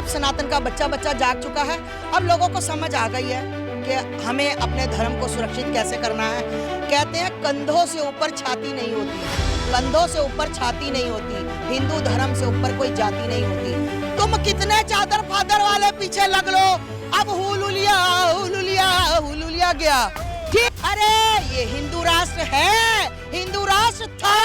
सनातन का बच्चा बच्चा जाग चुका है। अब लोगों को समझ आ गई है कि हमें अपने धर्म को सुरक्षित कैसे करना है। कहते हैं कंधों से ऊपर छाती नहीं होती, कंधों से ऊपर छाती नहीं होती, हिंदू धर्म से ऊपर कोई जाति नहीं होती। तुम कितने चादर फादर वाले पीछे लग लो, अब हुलुलिया हुलुलिया हुलुलिया गया। ठीक, अरे ये हिंदू राष्ट्र है, हिंदू राष्ट्र था,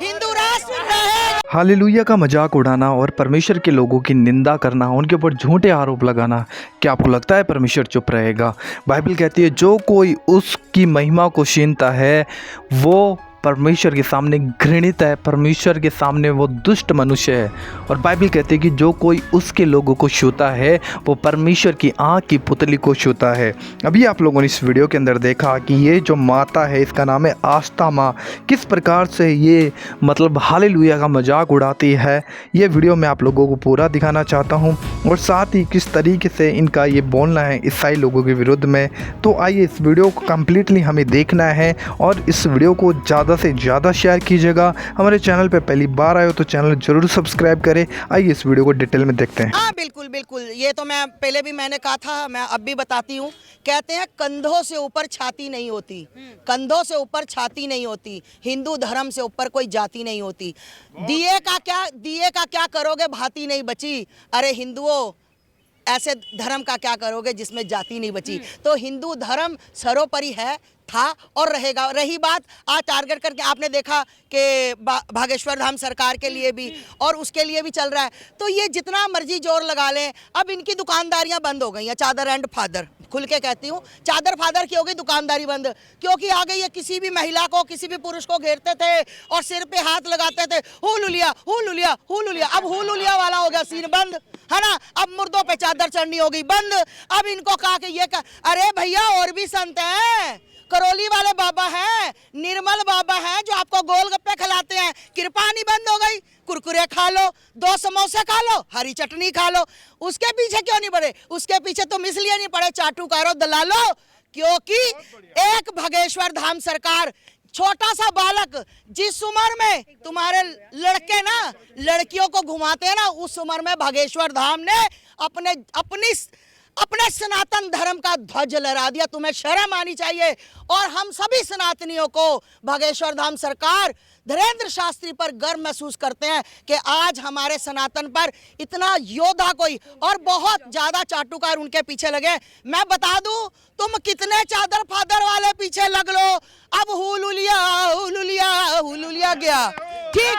हिंदू राष्ट्र रहेगा। हालेलुया का मजाक उड़ाना और परमेश्वर के लोगों की निंदा करना, उनके ऊपर झूठे आरोप लगाना, क्या आपको लगता है परमेश्वर चुप रहेगा? बाइबल कहती है जो कोई उसकी महिमा को छीनता है वो परमेश्वर के सामने घृणित है, परमेश्वर के सामने वो दुष्ट मनुष्य है। और बाइबल कहती है कि जो कोई उसके लोगों को छूता है वो परमेश्वर की आँख की पुतली को छूता है। अभी आप लोगों ने इस वीडियो के अंदर देखा कि ये जो माता है इसका नाम है आस्था माँ, किस प्रकार से ये मतलब हालेलुया का मजाक उड़ाती है। ये वीडियो मैं आप लोगों को पूरा दिखाना चाहता हूँ और साथ ही किस तरीके से इनका ये बोलना है ईसाई लोगों के विरुद्ध में। तो आइए इस वीडियो को कम्प्लीटली हमें देखना है और इस वीडियो को ज़्यादा से ज़्यादा शेयर कीजिएगा। हमारे चैनल पे पहली बार आए हो तो चैनल जरूर सब्सक्राइब करें। आइए इस वीडियो को डिटेल में देखते हैं। हाँ बिल्कुल बिल्कुल, ये तो मैं पहले भी मैंने कहा था, मैं अब भी बताती हूँ। कहते हैं कंधों से ऊपर छाती नहीं होती, कंधों से ऊपर छाती नहीं होती, हिंदू धर्म से ऊपर कोई जाति नहीं होती। दिए का क्या करोगे, भांति नहीं बची। अरे हिंदुओं, ऐसे धर्म का क्या करोगे जिसमें जाति नहीं बची। तो हिंदू धर्म सर्वोपरि है, था और रहेगा। रही बात आज टारगेट करके आपने देखा कि भागेश्वर धाम सरकार के लिए भी और उसके लिए भी चल रहा है। तो ये जितना मर्जी जोर लगा लें, अब इनकी दुकानदारियां बंद हो गई हैं। चादर एंड फादर, खुल के कहती हूँ, चादर फादर की हो गई दुकानदारी बंद, क्योंकि आ गई है किसी भी महिला को, किसी भी पुरुष को घेरते थे और सिर पे हाथ लगाते थे, हुलुलिया हुलुलिया हुलुलिया। अब हुलुलिया वाला हो गया सीन बंद, है ना। अब मुर्दों पे चादर चढ़नी होगी बंद। अब इनको कहा कि ये अरे भैया और भी संत हैं, करौली वाले बाबा हैं, निर्मल बाबा हैं जो आपको गोलगप्पे खिलाते हैं। कृपानी बंद हो गई, कुरकुरे खा लो, 2 समोसे खा लो, हरी चटनी खा लो। उसके पीछे क्यों नहीं पड़े? उसके पीछे तुम इसलिए नहीं पड़े चाटुकारों दलालो, क्योंकि एक भागेश्वर धाम सरकार, छोटा सा बालक जिस उम्र में तुम्हारे लड़के ना लड़कियों को घुमाते हैं ना, उस उम्र में भागेश्वर धाम ने अपने सनातन धर्म का ध्वज लहरा दिया। तुम्हें शर्म आनी चाहिए। और हम सभी सनातनियों को भागेश्वर धाम सरकार धीरेन्द्र शास्त्री पर गर्व महसूस करते हैं कि आज हमारे सनातन पर इतना योद्धा कोई, और बहुत ज्यादा चाटुकार उनके पीछे लगे। मैं बता दूं, तुम कितने चादर फादर वाले पीछे लग लो, अब हुलुलिया हुलुलिया हुलुलिया गया। ठीक,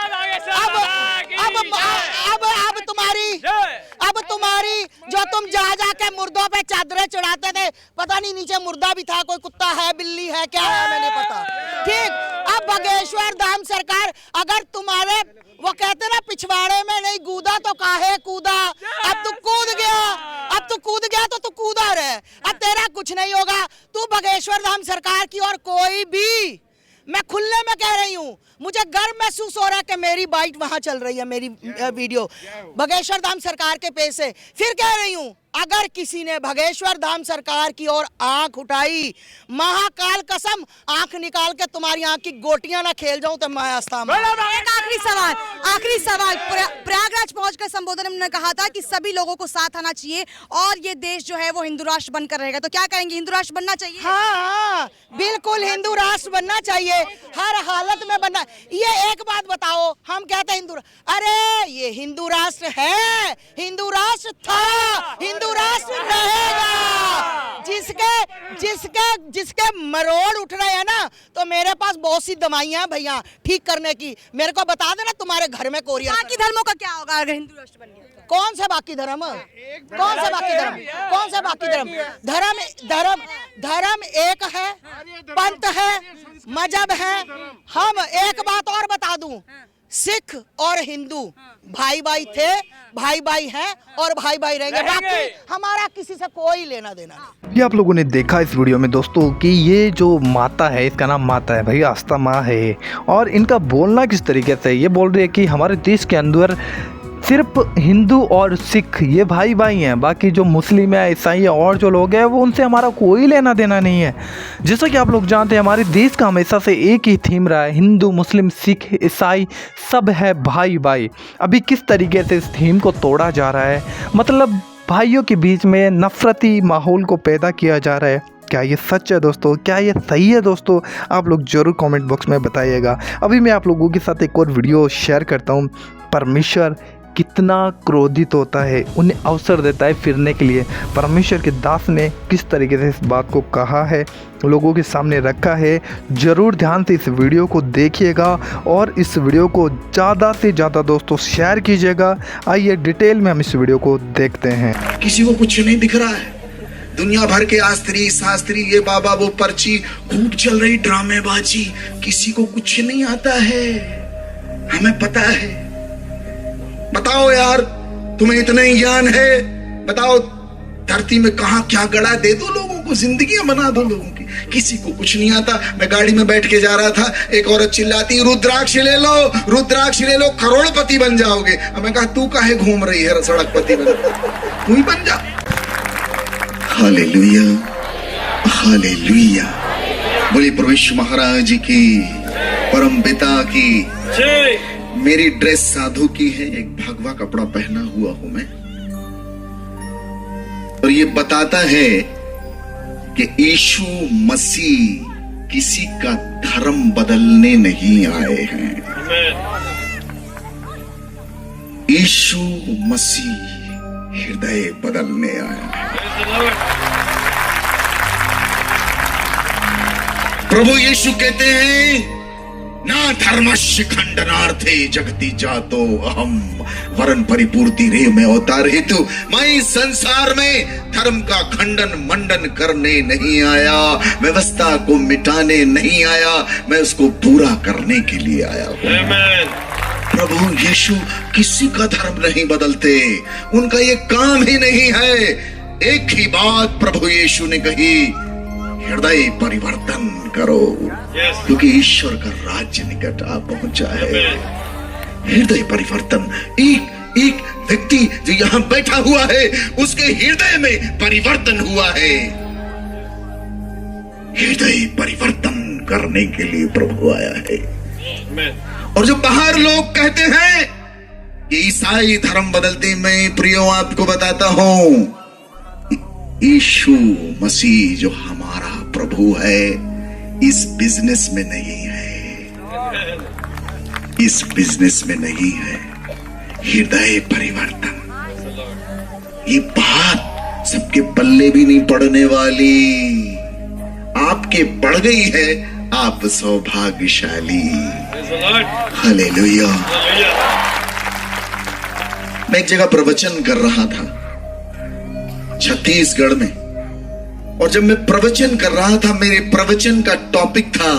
अब तुम्हारी जो तुम जा के मुर्दों पे चादरें चढ़ाते थे, पता नहीं नीचे मुर्दा भी था, कोई कुत्ता है, बिल्ली है, क्या है मैंने पता। ठीक, अब भागेश्वर धाम सरकार, अगर तुम्हारे वो कहते ना पिछवाड़े में नहीं कूदा तो काहे कूदा। अब तू कूद गया तो तू कूदा रहे, अब तेरा कुछ नहीं होगा। तू भागेश्वर धाम सरकार की और कोई भी, मैं खुले में कह रही हूँ, मुझे गर्व महसूस हो रहा है कि मेरी बाइट वहां चल रही है, मेरी वीडियो भागेश्वर धाम सरकार के पेज से। फिर कह रही हूँ, अगर किसी ने भागेश्वर धाम सरकार की ओर आंख उठाई, महाकाल कसम आंख निकाल के तुम्हारी आंख की गोटियां ना खेल जाऊं तो मैं आस्था में। एक आखिरी सवाल प्रयागराज पहुंचकर संबोधन में उन्होंने कहा था कि सभी लोगों को साथ आना चाहिए और ये देश जो है वो हिंदू राष्ट्र बनकर रहेगा। तो क्या कहेंगे, हिंदू राष्ट्र बनना चाहिए? हाँ बिल्कुल, हिंदू राष्ट्र बनना चाहिए, हर हालत में बनना। ये एक बात बताओ, हम कहते हैं हिंदू, अरे ये हिंदू राष्ट्र है, हिंदू राष्ट्र था, हिंदू राष्ट्र रहेगा। जिसके मरोड़ उठ रहे हैं ना, तो मेरे पास बहुत सी दवाइयां हैं भैया ठीक करने की। मेरे को बता देना तुम्हारे घर में कोरियर। बाकी धर्मों का क्या होगा अगर हिंदू राष्ट्र बन गया? कौन से बाकी धर्म, कौन से बाकी धर्म, कौन से बाकी धर्म? धर्म एक है, पंथ है, मजहब है। हम एक बात और बता दूं, सिख और हिंदू भाई भाई थे, भाई भाई हैं और भाई भाई रहेंगे। बाकी हमारा किसी से कोई लेना देना नहीं। ये आप लोगों ने देखा इस वीडियो में दोस्तों कि ये जो माता है, इसका नाम माता है भाई, आस्था माँ है। और इनका बोलना किस तरीके से, ये बोल रही है कि हमारे देश के अंदर सिर्फ हिंदू और सिख ये भाई भाई हैं, बाकी जो मुस्लिम है, ईसाई है और जो लोग हैं वो उनसे हमारा कोई लेना देना नहीं है। जैसा कि आप लोग जानते हैं हमारे देश का हमेशा से एक ही थीम रहा है, हिंदू मुस्लिम सिख ईसाई सब है भाई भाई। अभी किस तरीके से इस थीम को तोड़ा जा रहा है, मतलब भाइयों के बीच में नफरती माहौल को पैदा किया जा रहा है। क्या ये सच है दोस्तों? क्या ये सही है दोस्तों? आप लोग ज़रूर कमेंट बॉक्स में बताइएगा। अभी मैं आप लोगों के साथ एक और वीडियो शेयर करता हूँ। परमेश्वर कितना क्रोधित होता है, उन्हें अवसर देता है फिरने के लिए। परमेश्वर के दास ने किस तरीके से इस बात को कहा है, लोगों के सामने रखा है। ज़रूर ध्यान से इस वीडियो को देखिएगा और इस वीडियो को ज़्यादा से ज़्यादा दोस्तों शेयर कीजिएगा। आइए डिटेल में हम इस वीडियो को देखते हैं। किसी को कुछ नहीं दिख रहा है, दुनिया भर के आस्त्री शास्त्री ये बाबा वो पर्ची, खूब चल रही ड्रामेबाजी, किसी को कुछ नहीं आता है। हमें पता है। बताओ यार, तुम्हें इतना ही ज्ञान है, बताओ धरती में कहां क्या गड़ा, दे दो लोगों को, जिंदगियां बना दो लोगों की। किसी को कुछ नहीं आता। मैं गाड़ी में बैठ के जा रहा था, एक औरत चिल्लाती रुद्राक्ष ले लो, रुद्राक्ष ले लो, करोड़पति बन जाओगे। अब मैं कहा तू काहे घूम रही है सड़कपति बन, तू ही बन जा। Hallelujah, hallelujah. बोली प्रभु यीशु महाराज की, परम पिता की। मेरी ड्रेस साधु की है, एक भगवा कपड़ा पहना हुआ हूं मैं, और ये बताता है कि यीशु मसीह किसी का धर्म बदलने नहीं आए हैं। यीशु मसीह हृदय बदलने आया है। प्रभु यीशु कहते हैं ना धर्मस्य खंडनार्थे जगति जातो अहम वरन परिपूर्ति रे में अवतार हेतु। मैं इस संसार में धर्म का खंडन मंडन करने नहीं आया, व्यवस्था को मिटाने नहीं आया, मैं उसको पूरा करने के लिए आया हूं। प्रभु यीशु किसी का धर्म नहीं बदलते, उनका ये काम ही नहीं है। एक ही बात प्रभु यीशु ने कही, हृदय परिवर्तन करो, क्योंकि ईश्वर का राज्य निकट आ पहुंचा है। हृदय परिवर्तन। एक व्यक्ति जो यहां बैठा हुआ है उसके हृदय में परिवर्तन हुआ है। हृदय परिवर्तन करने के लिए प्रभु आया है। और जो बाहर लोग कहते हैं कि ईसाई धर्म बदलते, मैं प्रियो आपको बताता हूं, यीशु मसीह जो हमारा प्रभु है इस बिजनेस में नहीं है, इस बिजनेस में नहीं है। हृदय परिवर्तन, ये बात सबके पल्ले भी नहीं पड़ने वाली, आपके पड़ गई है, आप सौभाग्यशाली। हालेलुया। मैं एक जगह प्रवचन कर रहा था छत्तीसगढ़ में, और जब मैं प्रवचन कर रहा था, मेरे प्रवचन का टॉपिक था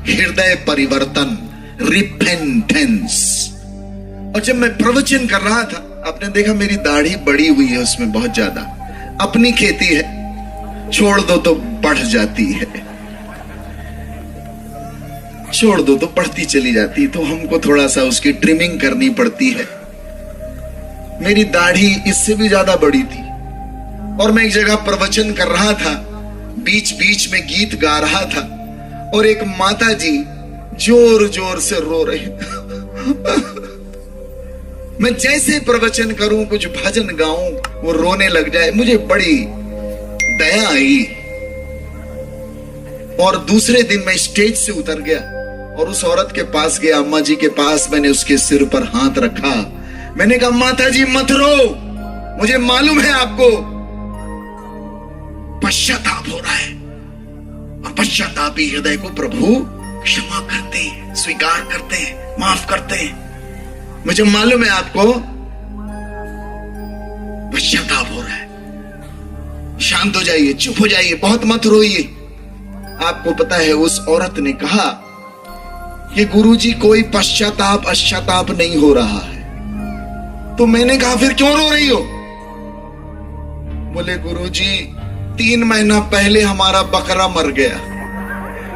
हृदय परिवर्तन, रिपेंटेंस। और जब मैं प्रवचन कर रहा था, आपने देखा मेरी दाढ़ी बड़ी हुई है, उसमें बहुत ज्यादा। अपनी खेती है, छोड़ दो तो बढ़ जाती है, छोड़ दो तो बढ़ती चली जाती, तो हमको थोड़ा सा उसकी ट्रिमिंग करनी पड़ती है। मेरी दाढ़ी इससे भी ज्यादा बड़ी थी, और मैं एक जगह प्रवचन कर रहा था, बीच बीच में गीत गा रहा था, और एक माता जी जोर जोर से रो रही। मैं जैसे प्रवचन करूं, कुछ भजन गाऊं, वो रोने लग जाए, मुझे बड़ी दया आई। और दूसरे दिन मैं स्टेज से उतर गया और उस औरत के पास गया, अम्मा जी के पास। मैंने उसके सिर पर हाथ रखा, मैंने कहा माता जी मत रो, मुझे मालूम है आपको पश्चाताप हो रहा है, और पश्चातापी हृदय को प्रभु क्षमा करते हैं, स्वीकार करते हैं, माफ करते हैं। मुझे मालूम है आपको पश्चाताप हो रहा है, शांत हो जाइए, चुप हो जाइए, बहुत मत रोइए। आपको पता है उस औरत ने कहा कि गुरुजी कोई पश्चाताप नहीं हो रहा है। तो मैंने कहा फिर क्यों रो रही हो? बोले गुरुजी 3 महीना पहले हमारा बकरा मर गया,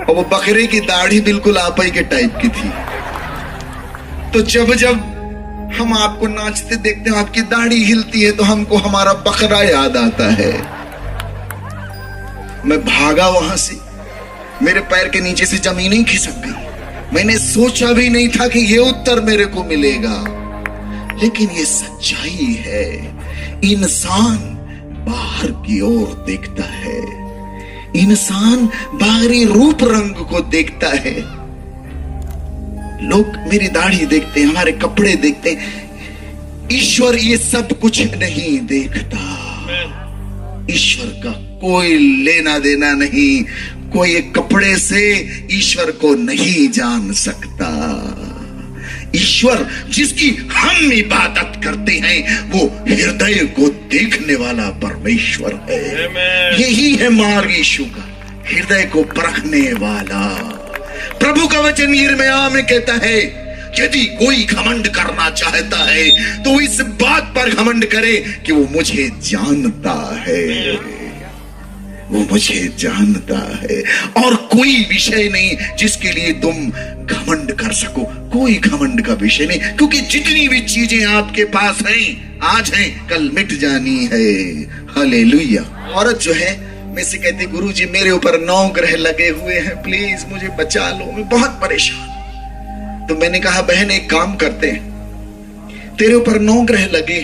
और वो बकरे की दाढ़ी बिल्कुल आप ही के टाइप की थी। तो जब जब हम आपको नाचते देखते हैं, आपकी दाढ़ी हिलती है तो हमको हमारा बकरा याद आता है। मैं भागा वहां से, मेरे पैर के नीचे से जमीन ही खिसक गई। मैंने सोचा भी नहीं था कि ये उत्तर मेरे को मिलेगा, लेकिन ये सच्चाई है। इंसान बाहर की ओर देखता है, इंसान बाहरी रूप रंग को देखता है। लोग मेरी दाढ़ी देखते हैं, हमारे कपड़े देखते हैं। ईश्वर ये सब कुछ नहीं देखता। ईश्वर का कोई लेना देना नहीं। कोई एक कपड़े से ईश्वर को नहीं जान सकता। ईश्वर जिसकी हम इबादत करते हैं वो हृदय को देखने वाला परमेश्वर है। यही है मार्ग यीशु का, हृदय को परखने वाला। प्रभु का वचन यिर्मयाह में कहता है, यदि कोई घमंड करना चाहता है तो इस बात पर घमंड करे कि वो मुझे जानता है, वो मुझे जानता है। और कोई विषय नहीं जिसके लिए तुम घमंड कर सको, कोई घमंड का विषय नहीं, क्योंकि जितनी भी चीजें आपके पास हैं, आज हैं, कल मिट जानी है। हालेलुया। औरत जो है मैं से कहती, गुरुजी मेरे ऊपर 9 ग्रह लगे हुए हैं, प्लीज मुझे बचा लो, मैं बहुत परेशान। तो मैंने कहा बहन एक काम करते हैं, तेरे ऊपर 9 ग्रह लगे,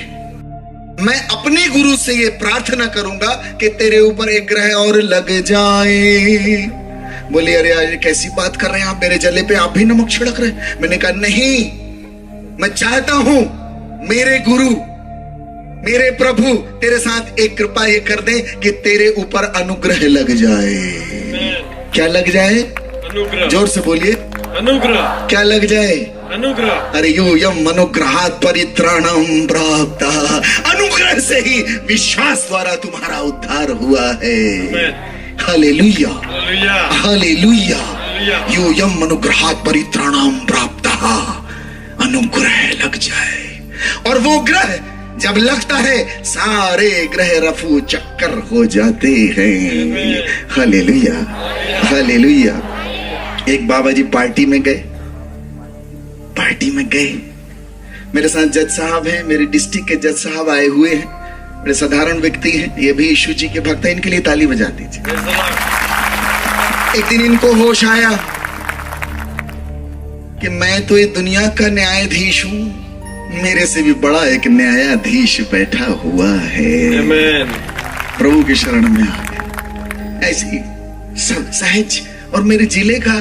मैं अपने गुरु से ये प्रार्थना करूंगा कि तेरे ऊपर एक ग्रह और लग जाए। बोली अरे यार कैसी बात कर रहे हैं आप, मेरे जले पे आप भी नमक छिड़क रहे हैं। मैंने कहा नहीं, मैं चाहता हूं मेरे गुरु मेरे प्रभु तेरे साथ एक कृपा ये कर दे कि तेरे ऊपर अनुग्रह लग जाए। क्या लग जाए? अनुग्रह। जोर से बोलिए, अनुग्रह। क्या लग जाए? अनुग्रह। अरे यूयम अनुग्रहात् परित्राणम प्राप्त। अनुग्रह से ही विश्वास द्वारा तुम्हारा उद्धार हुआ है। Hallelujah, hallelujah. यूयम अनुग्रहात् परित्राणम प्राप्त। अनुग्रह लग जाए, और वो ग्रह जब लगता है सारे ग्रह रफू चक्कर हो जाते हैं। Hallelujah, hallelujah. एक बाबा जी पार्टी में गए, मेरे साथ जज साहब हैं, मेरे डिस्ट्रिक्ट के जज साहब आए हुए हैं, बड़े साधारण व्यक्ति हैं, ये भी यीशु जी के भक्त हैं, इनके लिए ताली बजा दीजिए। एक दिन इनको होश आया कि मैं तो ये दुनिया का न्यायाधीश हूं, मेरे से भी बड़ा एक न्यायाधीश बैठा हुआ है। प्रभु की शरण में आ गए, ऐसे ही सहज। और मेरे जिले का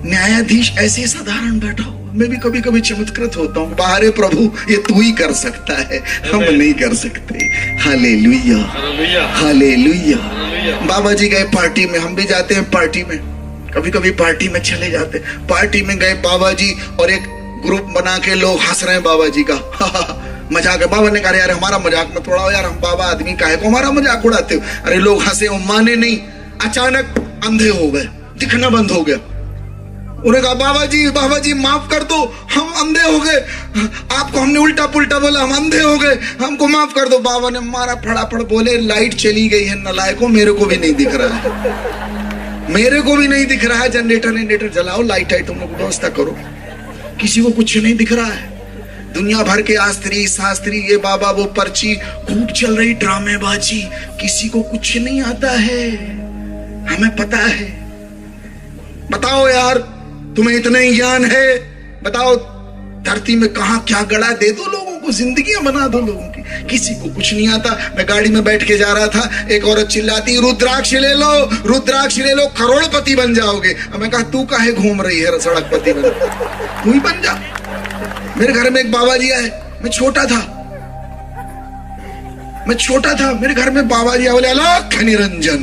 न्यायाधीश ऐसे ही साधारण बैठा हुआ। मैं भी कभी कभी चमत्कृत होता हूँ, बाहरे प्रभु ये तू ही कर सकता है, हम नहीं कर सकते। Hallelujah, hallelujah. बाबा जी गए पार्टी में, हम भी जाते हैं पार्टी में, कभी कभी पार्टी में चले जाते। पार्टी में गए बाबा जी, और एक ग्रुप बना के लोग हंस रहे हैं बाबा जी का। मजाक है। बाबा ने कहा यार हमारा मजाक मत उड़ाओ यार, हम बाबा आदमी काहे को हमारा मजाक उड़ाते हो। अरे लोग हंसे, माने नहीं। अचानक अंधे हो गए, दिखना बंद हो गया। उन्होंने कहा बाबा जी माफ कर दो, हम अंधे हो गए, आपको हमने उल्टा पुल्टा बोला, हम अंधे हो गए, हमको माफ कर दो। बाबा ने मारा फटाफट बोले लाइट चली गई है नलायकों, मेरे को भी नहीं दिख रहा है, मेरे को भी नहीं दिख रहा है। जनरेटर जलाओ, लाइट है तुम लोग व्यवस्था करो। किसी को कुछ नहीं दिख रहा है। दुनिया भर के आस्त्री शास्त्री, ये बाबा वो पर्ची, खूब चल रही ड्रामेबाजी, किसी को कुछ नहीं आता है। हमें पता है। बताओ यार, तुम्हें इतना ही ज्ञान है, बताओ धरती में कहां क्या गड़ा, दे दो लोगों को, जिंदगियां बना दो लोगों की। किसी को कुछ नहीं आता। मैं गाड़ी में बैठ के जा रहा था, एक औरत चिल्लाती रुद्राक्ष ले लो, रुद्राक्ष ले लो, करोड़पति बन जाओगे। मैं कहा तू काहे घूम रही है सड़कपति बन, तू ही बन जा। मेरे घर में एक बाबा जी आए, मैं छोटा था, मेरे घर में बाबा जी बोले अलख निरंजन।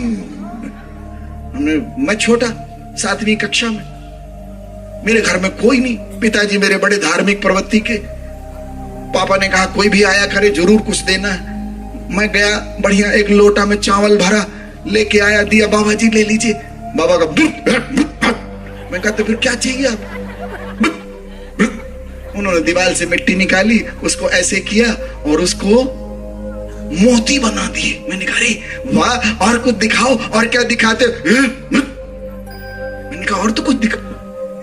मैं छोटा, 7वीं कक्षा में, मेरे घर में कोई नहीं। पिताजी मेरे बड़े धार्मिक प्रवृत्ति के, पापा ने कहा कोई भी आया करे जरूर कुछ देना है। मैं गया, बढ़िया एक लोटा में चावल भरा, लेके आया, दिया, बाबा जी ले लीजिए। बाबा का मैं कहा तो फिर क्या चाहिए आप? उन्होंने दीवार से मिट्टी निकाली, उसको ऐसे किया और उसको मोती बना दिए। मैंने कहा वाह, और कुछ दिखाओ। और क्या दिखाते? मैंने कहा और तो कुछ दिखा।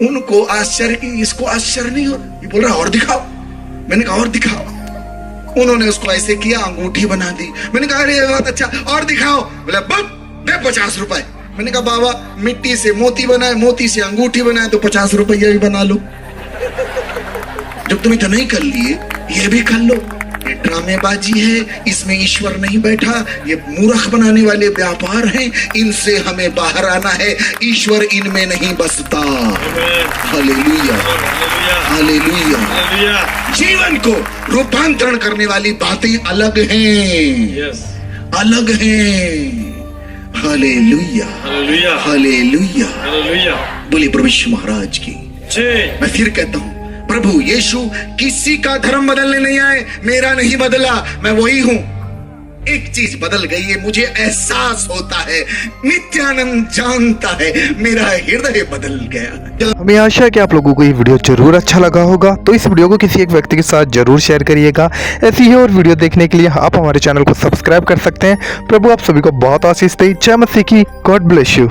उनको आश्चर्य की, इसको आश्चर्य नहीं हो, ये बोल रहा और दिखाओ। मैंने कहा और दिखाओ। उन्होंने उसको ऐसे किया, अंगूठी बना दी। मैंने कहा अरे बहुत अच्छा, और दिखाओ। बोला दे 50 रुपए। मैंने कहा बाबा मिट्टी से मोती बनाए, मोती से अंगूठी बनाए, तो 50 रुपया भी बना लो। जब तुम इतना ही कर लिए, ये भी कर लो। ये ड्रामेबाजी है, इसमें ईश्वर नहीं बैठा, ये मूर्ख बनाने वाले व्यापार हैं, इनसे हमें बाहर आना है। ईश्वर इनमें नहीं बसता। Hallelujah, hallelujah. जीवन को रूपांतरण करने वाली बातें अलग हैं, अलग हैं। Hallelujah, hallelujah. बोलिए प्रभु यीशु महाराज की। मैं फिर कहता हूं, प्रभु यीशु किसी का धर्म बदलने नहीं आए, मेरा नहीं बदला, मैं वही हूं। एक चीज बदल गई है, मुझे एहसास होता है, नित्यानंद जानता है, मेरा हृदय बदल गया। हमें आशा है कि आप लोगों को ये वीडियो जरूर अच्छा लगा होगा, तो इस वीडियो को किसी एक व्यक्ति के साथ जरूर शेयर करिएगा। ऐसी ही और वीडियो देखने के लिए आप हमारे चैनल को सब्सक्राइब कर सकते हैं। प्रभु आप सभी को बहुत आशीष दे। जय मसीह की। God bless you.